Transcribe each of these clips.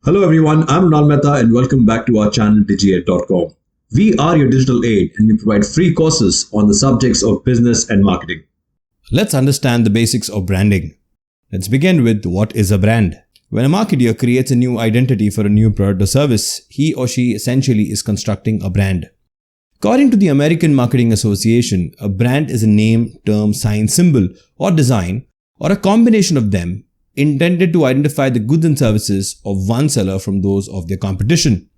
Hello everyone, I'm Ronald Mehta and welcome back to our channel digiate.com. We are your digital aid and we provide free courses on the subjects of business and marketing. Let's understand the basics of branding. Let's begin with what is a brand. When a marketer creates a new identity for a new product or service, he or she essentially is constructing a brand. According to the American Marketing Association, a brand is a name, term, sign, symbol, or design, or a combination of them intended to identify the goods and services of one seller from those of their competition.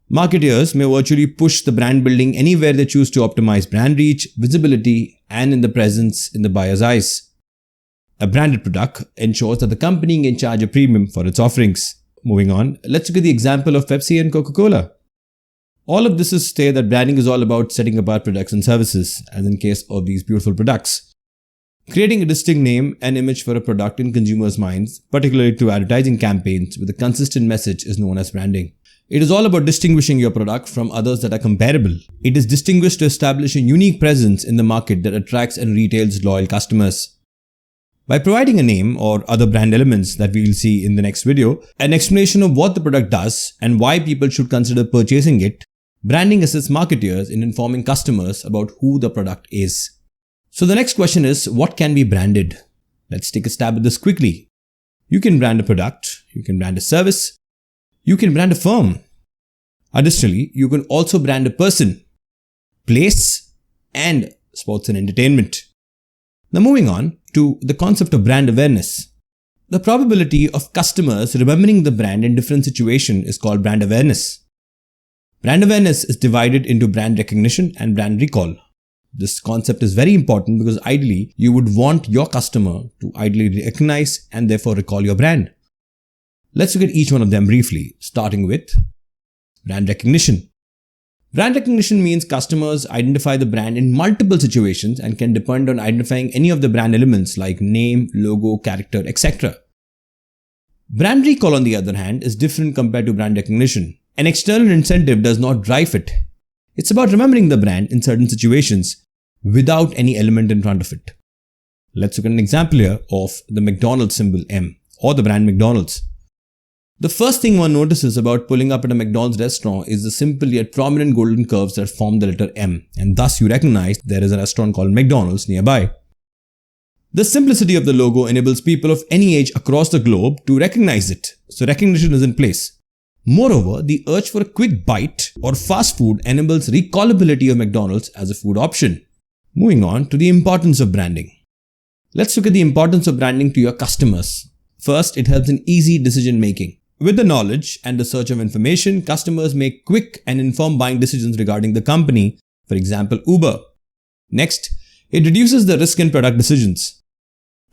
Marketers may virtually push the brand building anywhere they choose to optimize brand reach, visibility, and in the presence in the buyer's eyes. A branded product ensures that the company can charge a premium for its offerings. Moving on, let's look at the example of Pepsi and Coca-Cola. All of this is to say that branding is all about setting apart products and services, as in case of these beautiful products. Creating a distinct name and image for a product in consumers' minds, particularly through advertising campaigns with a consistent message, is known as branding. It is all about distinguishing your product from others that are comparable. It is distinguished to establish a unique presence in the market that attracts and retails loyal customers. By providing a name or other brand elements that we will see in the next video, an explanation of what the product does and why people should consider purchasing it, branding assists marketers in informing customers about who the product is. So the next question is, what can be branded? Let's take a stab at this quickly. You can brand a product, you can brand a service, you can brand a firm. Additionally, you can also brand a person, place, and sports and entertainment. Now moving on to the concept of brand awareness. The probability of customers remembering the brand in different situations is called brand awareness. Brand awareness is divided into brand recognition and brand recall. This concept is very important because ideally, you would want your customer to ideally recognize and therefore recall your brand. Let's look at each one of them briefly, starting with brand recognition. Brand recognition means customers identify the brand in multiple situations and can depend on identifying any of the brand elements like name, logo, character, etc. Brand recall, on the other hand, is different compared to brand recognition. An external incentive does not drive it. It's about remembering the brand in certain situations without any element in front of it. Let's look at an example here of the McDonald's symbol M or the brand McDonald's. The first thing one notices about pulling up at a McDonald's restaurant is the simple yet prominent golden curves that form the letter M, and thus you recognize there is a restaurant called McDonald's nearby. The simplicity of the logo enables people of any age across the globe to recognize it, so recognition is in place. Moreover, the urge for a quick bite or fast food enables recallability of McDonald's as a food option. Moving on to the importance of branding. Let's look at the importance of branding to your customers. First, it helps in easy decision making. With the knowledge and the search of information, customers make quick and informed buying decisions regarding the company, for example, Uber. Next, it reduces the risk in product decisions.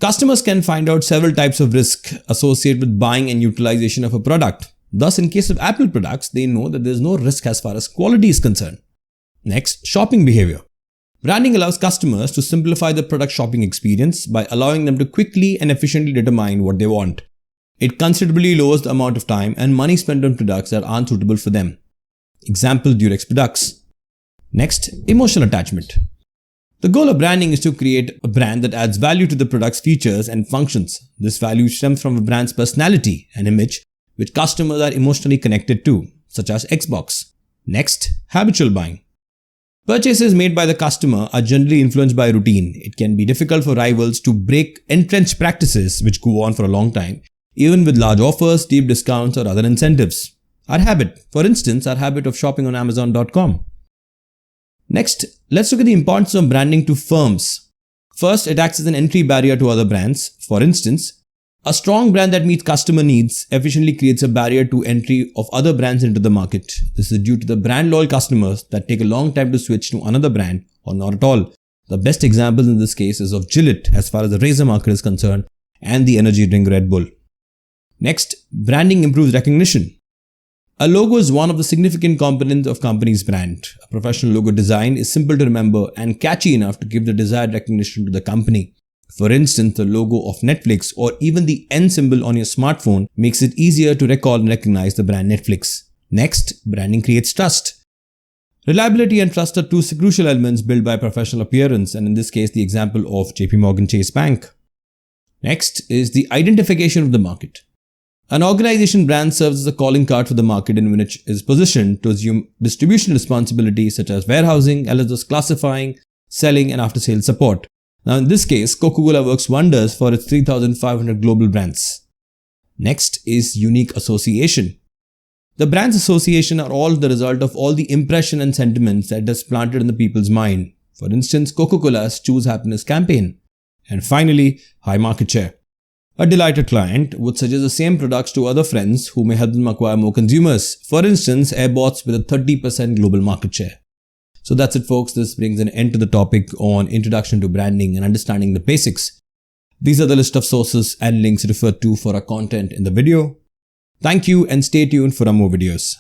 Customers can find out several types of risk associated with buying and utilization of a product. Thus, in case of Apple products, they know that there is no risk as far as quality is concerned. Next, shopping behavior. Branding allows customers to simplify the product shopping experience by allowing them to quickly and efficiently determine what they want. It considerably lowers the amount of time and money spent on products that aren't suitable for them. Example, Durex products. Next, emotional attachment. The goal of branding is to create a brand that adds value to the product's features and functions. This value stems from a brand's personality and image, which customers are emotionally connected to, such as Xbox. Next, habitual buying. Purchases made by the customer are generally influenced by routine. It can be difficult for rivals to break entrenched practices which go on for a long time, even with large offers, deep discounts, or other incentives. For instance, our habit of shopping on Amazon.com. Next, let's look at the importance of branding to firms. First, it acts as an entry barrier to other brands. For instance, a strong brand that meets customer needs efficiently creates a barrier to entry of other brands into the market. This is due to the brand loyal customers that take a long time to switch to another brand or not at all. The best example in this case is of Gillette as far as the razor market is concerned and the energy drink Red Bull. Next, branding improves recognition. A logo is one of the significant components of a company's brand. A professional logo design is simple to remember and catchy enough to give the desired recognition to the company. For instance, the logo of Netflix or even the N symbol on your smartphone makes it easier to recall and recognize the brand Netflix. Next, branding creates trust. Reliability and trust are two crucial elements built by professional appearance, and in this case, the example of JP Morgan Chase Bank. Next is the identification of the market. An organization brand serves as a calling card for the market in which it is positioned to assume distribution responsibilities such as warehousing, as well as classifying, selling, and after-sales support. Now, in this case, Coca-Cola works wonders for its 3,500 global brands. Next is unique association. The brands association are all the result of all the impression and sentiments that is planted in the people's mind. For instance, Coca-Cola's Choose Happiness campaign. And finally, high market share. A delighted client would suggest the same products to other friends who may help them acquire more consumers. For instance, airbots with a 30% global market share. So that's it, folks. This brings an end to the topic on introduction to branding and understanding the basics. These are the list of sources and links referred to for our content in the video. Thank you and stay tuned for our more videos.